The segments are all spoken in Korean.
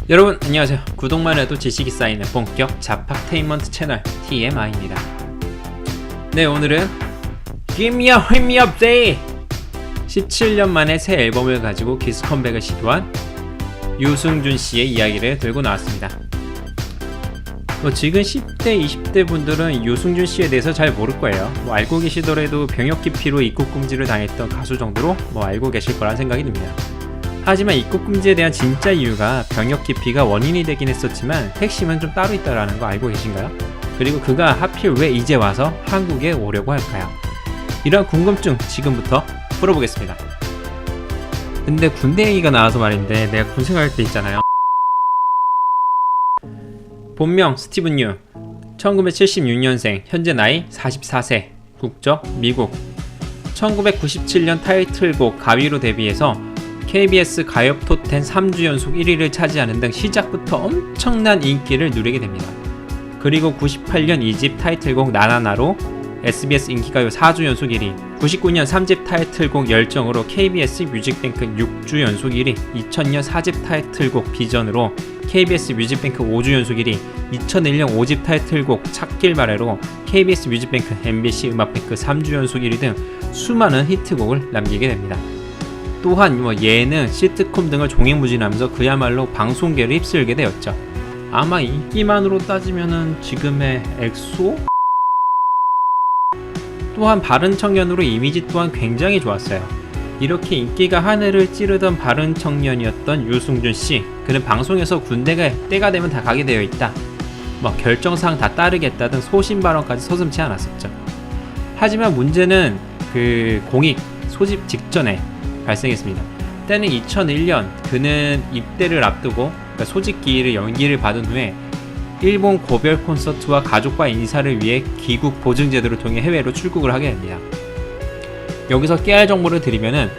여러분 안녕하세요. 구독만 해도 지식이 쌓이는 본격 자팍테인먼트 채널 TMI입니다. 네, 오늘은 Give me a hit me up day! 17년 만에 새 앨범을 가지고 기스 컴백을 시도한 유승준 씨의 이야기를 들고 나왔습니다. 지금 10대, 20대 분들은 유승준 씨에 대해서 잘 모를 거예요. 알고 계시더라도 병역 기피로 입국 금지를 당했던 가수 정도로 알고 계실 거란 생각이 듭니다. 하지만 입국 금지에 대한 진짜 이유가 병역 기피가 원인이 되긴 했었지만 핵심은 좀 따로 있다라는 거 알고 계신가요? 그리고 그가 하필 왜 이제 와서 한국에 오려고 할까요? 이런 궁금증 지금부터 풀어보겠습니다. 근데 군대 얘기가 나와서 말인데, 내가 군 생활할 때 있잖아요. 본명 스티븐 유, 1976년생, 현재 나이 44세, 국적 미국. 1997년 타이틀곡 가위로 데뷔해서 KBS 가요톱 10 3주 연속 1위를 차지하는 등 시작부터 엄청난 인기를 누리게 됩니다. 그리고 98년 2집 타이틀곡 나나나로 SBS 인기가요 4주 연속 1위, 99년 3집 타이틀곡 열정으로 KBS 뮤직뱅크 6주 연속 1위, 2000년 4집 타이틀곡 비전으로 KBS 뮤직뱅크 5주 연속 1위, 2001년 5집 타이틀곡 찾길 바래로 KBS 뮤직뱅크 MBC 음악뱅크 3주 연속 1위 등 수많은 히트곡을 남기게 됩니다. 또한 예능, 시트콤 등을 종횡무진하면서 그야말로 방송계를 휩쓸게 되었죠. 아마 인기만으로 따지면은 지금의 엑소? 또한 바른청년으로 이미지 또한 굉장히 좋았어요. 이렇게 인기가 하늘을 찌르던 바른청년이었던 유승준 씨, 그는 방송에서 군대가 때가 되면 다 가게 되어 있다, 결정사항 다 따르겠다 등 소신 발언까지 서슴지 않았었죠. 하지만 문제는 그 공익 소집 직전에 발생했습니다. 때는 2001년, 그는 입대를 앞두고 소집 기일을 연기를 받은 후에 일본 고별 콘서트와 가족과 인사를 위해 귀국 보증 제도를 통해 해외로 출국을 하게 됩니다. 여기서 깨알 정보를 드리면은,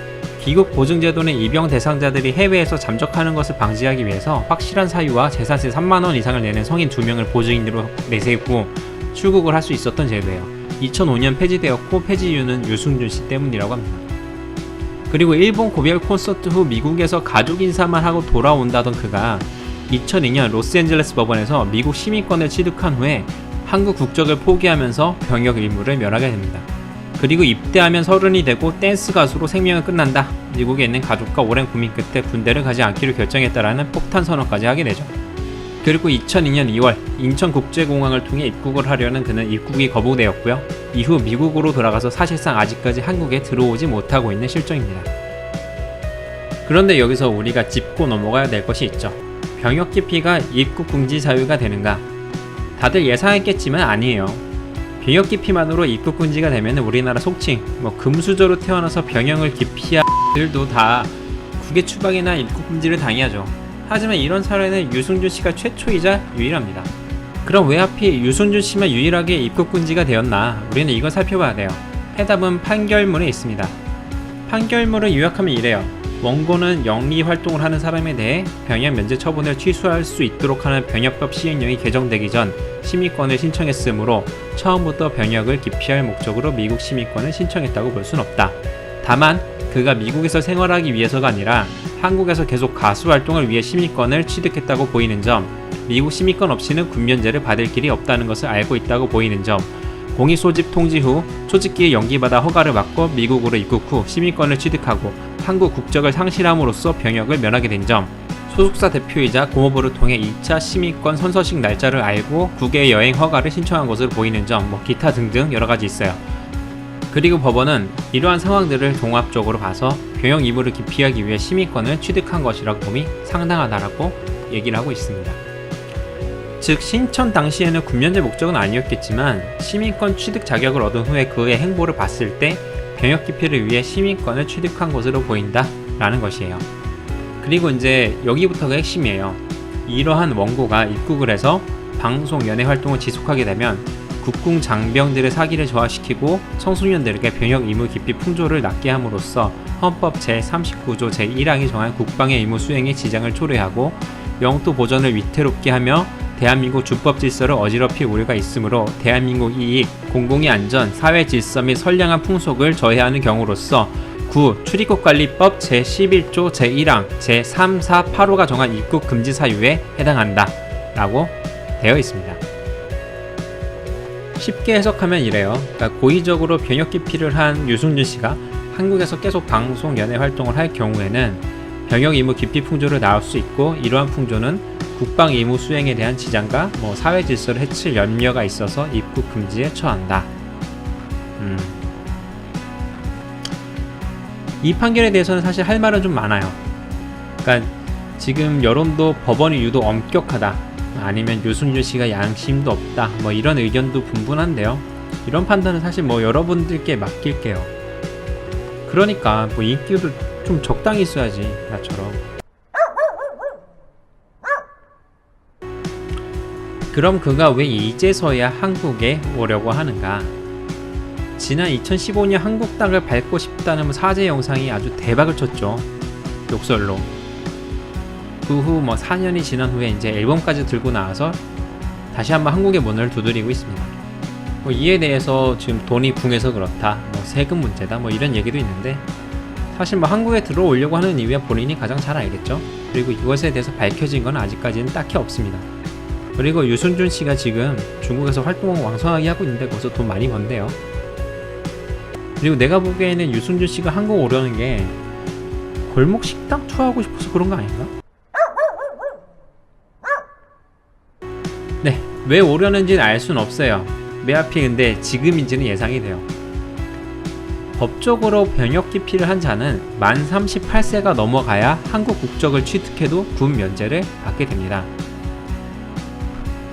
귀국 보증 제도는 입영 대상자들이 해외에서 잠적하는 것을 방지하기 위해서 확실한 사유와 재산세 3만원 이상을 내는 성인 2명을 보증인으로 내세우고 출국을 할 수 있었던 제도예요. 2005년 폐지되었고, 폐지 이유는 유승준 씨 때문이라고 합니다. 그리고 일본 고별 콘서트 후 미국에서 가족 인사만 하고 돌아온다던 그가 2002년 로스앤젤레스 법원에서 미국 시민권을 취득한 후에 한국 국적을 포기하면서 병역 의무를 면하게 됩니다. 그리고 입대하면 30이 되고 댄스 가수로 생명을 끝난다, 미국에 있는 가족과 오랜 고민 끝에 군대를 가지 않기로 결정했다라는 폭탄 선언까지 하게 되죠. 그리고 2002년 2월 인천국제공항을 통해 입국을 하려는 그는 입국이 거부되었고요. 이후 미국으로 돌아가서 사실상 아직까지 한국에 들어오지 못하고 있는 실정입니다. 그런데 여기서 우리가 짚고 넘어가야 될 것이 있죠. 병역 기피가 입국 금지 사유가 되는가? 다들 예상했겠지만 아니에요. 병역 기피만으로 입국 금지가 되면 우리나라 속칭 금수저로 태어나서 병역을 기피한 들도 다 국외 추방이나 입국 금지를 당해야죠. 하지만 이런 사례는 유승준 씨가 최초이자 유일합니다. 그럼 왜 하필 유승준 씨만 유일하게 입국 금지가 되었나? 우리는 이걸 살펴봐야 돼요. 해답은 판결문에 있습니다. 판결문을 요약하면 이래요. 원고는 영리 활동을 하는 사람에 대해 병역 면제 처분을 취소할 수 있도록 하는 병역법 시행령이 개정되기 전 시민권을 신청했으므로 처음부터 병역을 기피할 목적으로 미국 시민권을 신청했다고 볼 순 없다. 다만 그가 미국에서 생활하기 위해서가 아니라 한국에서 계속 가수 활동을 위해 시민권을 취득했다고 보이는 점, 미국 시민권 없이는 군면제를 받을 길이 없다는 것을 알고 있다고 보이는 점, 공익 소집 통지 후 소집기에 연기받아 허가를 받고 미국으로 입국 후 시민권을 취득하고 한국 국적을 상실함으로써 병역을 면하게 된 점, 소속사 대표이자 고모부를 통해 2차 시민권 선서식 날짜를 알고 국외 여행 허가를 신청한 것으로 보이는 점, 기타 등등 여러가지 있어요. 그리고 법원은 이러한 상황들을 종합적으로 봐서 병역 의무를 기피하기 위해 시민권을 취득한 것이라고 봄이 상당하다라고 얘기를 하고 있습니다. 즉 신청 당시에는 군면제 목적은 아니었겠지만 시민권 취득 자격을 얻은 후에 그의 행보를 봤을 때 병역 기피를 위해 시민권을 취득한 것으로 보인다라는 것이에요. 그리고 이제 여기부터가 핵심이에요. 이러한 원고가 입국을 해서 방송 연예 활동을 지속하게 되면 국궁 장병들의 사기를 저하시키고 청소년들에게 병역 의무 기피 풍조를 낳게 함으로써 헌법 제39조 제1항이 정한 국방의 의무 수행에 지장을 초래하고 영토 보전을 위태롭게 하며 대한민국 주법 질서를 어지럽힐 우려가 있으므로 대한민국 이익, 공공의 안전, 사회 질서 및 선량한 풍속을 저해하는 경우로서 9. 출입국관리법 제11조 제1항 제3, 4, 8호가 정한 입국 금지 사유에 해당한다 라고 되어 있습니다. 쉽게 해석하면 이래요. 그러니까 고의적으로 병역 기피를 한 유승준 씨가 한국에서 계속 방송 연예 활동을 할 경우에는 병역 의무 기피 풍조를 나올 수 있고, 이러한 풍조는 국방 의무 수행에 대한 지장과 사회 질서를 해칠 염려가 있어서 입국 금지에 처한다. 이 판결에 대해서는 사실 할 말은 좀 많아요. 그러니까 지금 여론도 법원이 유독 엄격하다, 아니면 유승준 씨가 양심도 없다, 이런 의견도 분분한데요. 이런 판단은 사실 여러분들께 맡길게요. 그러니까 인기도 좀 적당히 있어야지, 나처럼. 그럼 그가 왜 이제서야 한국에 오려고 하는가? 지난 2015년 한국 땅을 밟고 싶다는 사제 영상이 아주 대박을 쳤죠. 욕설로. 그 후 4년이 지난 후에 이제 앨범까지 들고 나와서 다시 한번 한국의 문을 두드리고 있습니다. 이에 대해서 지금 돈이 붕해서 그렇다, 세금 문제다, 이런 얘기도 있는데, 사실 한국에 들어오려고 하는 이유야 본인이 가장 잘 알겠죠. 그리고 이것에 대해서 밝혀진 건 아직까지는 딱히 없습니다. 그리고 유승준 씨가 지금 중국에서 활동을 왕성하게 하고 있는데 거기서 돈 많이 번대요. 그리고 내가 보기에는 유승준 씨가 한국 오려는 게 골목 식당 투어하고 싶어서 그런 거 아닌가? 네, 왜 오려는지는 알 수는 없어요. 매 하필 근데 지금인지는 예상이 돼요. 법적으로 병역 기피를 한 자는 만 38세가 넘어가야 한국 국적을 취득해도 군 면제를 받게 됩니다.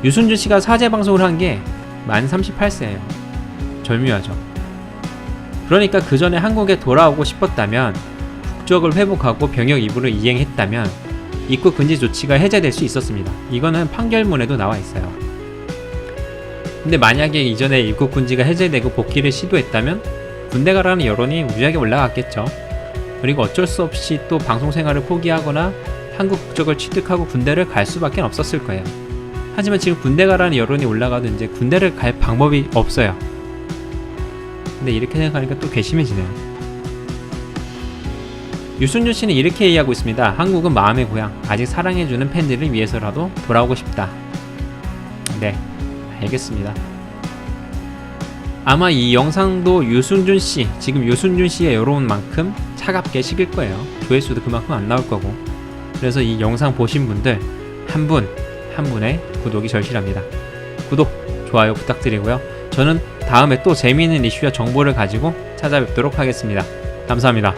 유승준 씨가 사제 방송을 한 게 만 38세예요. 절묘하죠. 그러니까 그 전에 한국에 돌아오고 싶었다면, 국적을 회복하고 병역義務를 이행했다면 입국 금지 조치가 해제될 수 있었습니다. 이거는 판결문에도 나와 있어요. 근데 만약에 이전에 입국 금지가 해제되고 복귀를 시도했다면 군대 가라는 여론이 무지하게 올라갔겠죠. 그리고 어쩔 수 없이 또 방송 생활을 포기하거나 한국 국적을 취득하고 군대를 갈 수밖에 없었을 거예요. 하지만 지금 군대 가라는 여론이 올라가도 이제 군대를 갈 방법이 없어요. 근데 이렇게 생각하니까 또 괘씸해지네요. 유승준 씨는 이렇게 이해하고 있습니다. 한국은 마음의 고향, 아직 사랑해주는 팬들을 위해서라도 돌아오고 싶다. 네, 알겠습니다. 아마 이 영상도 유승준 씨, 지금 유승준 씨의 여론만큼 차갑게 식을 거예요. 조회수도 그만큼 안 나올 거고. 그래서 이 영상 보신 분들 한 분 한 분의 구독이 절실합니다. 구독, 좋아요 부탁드리고요. 저는 다음에 또 재미있는 이슈와 정보를 가지고 찾아뵙도록 하겠습니다. 감사합니다.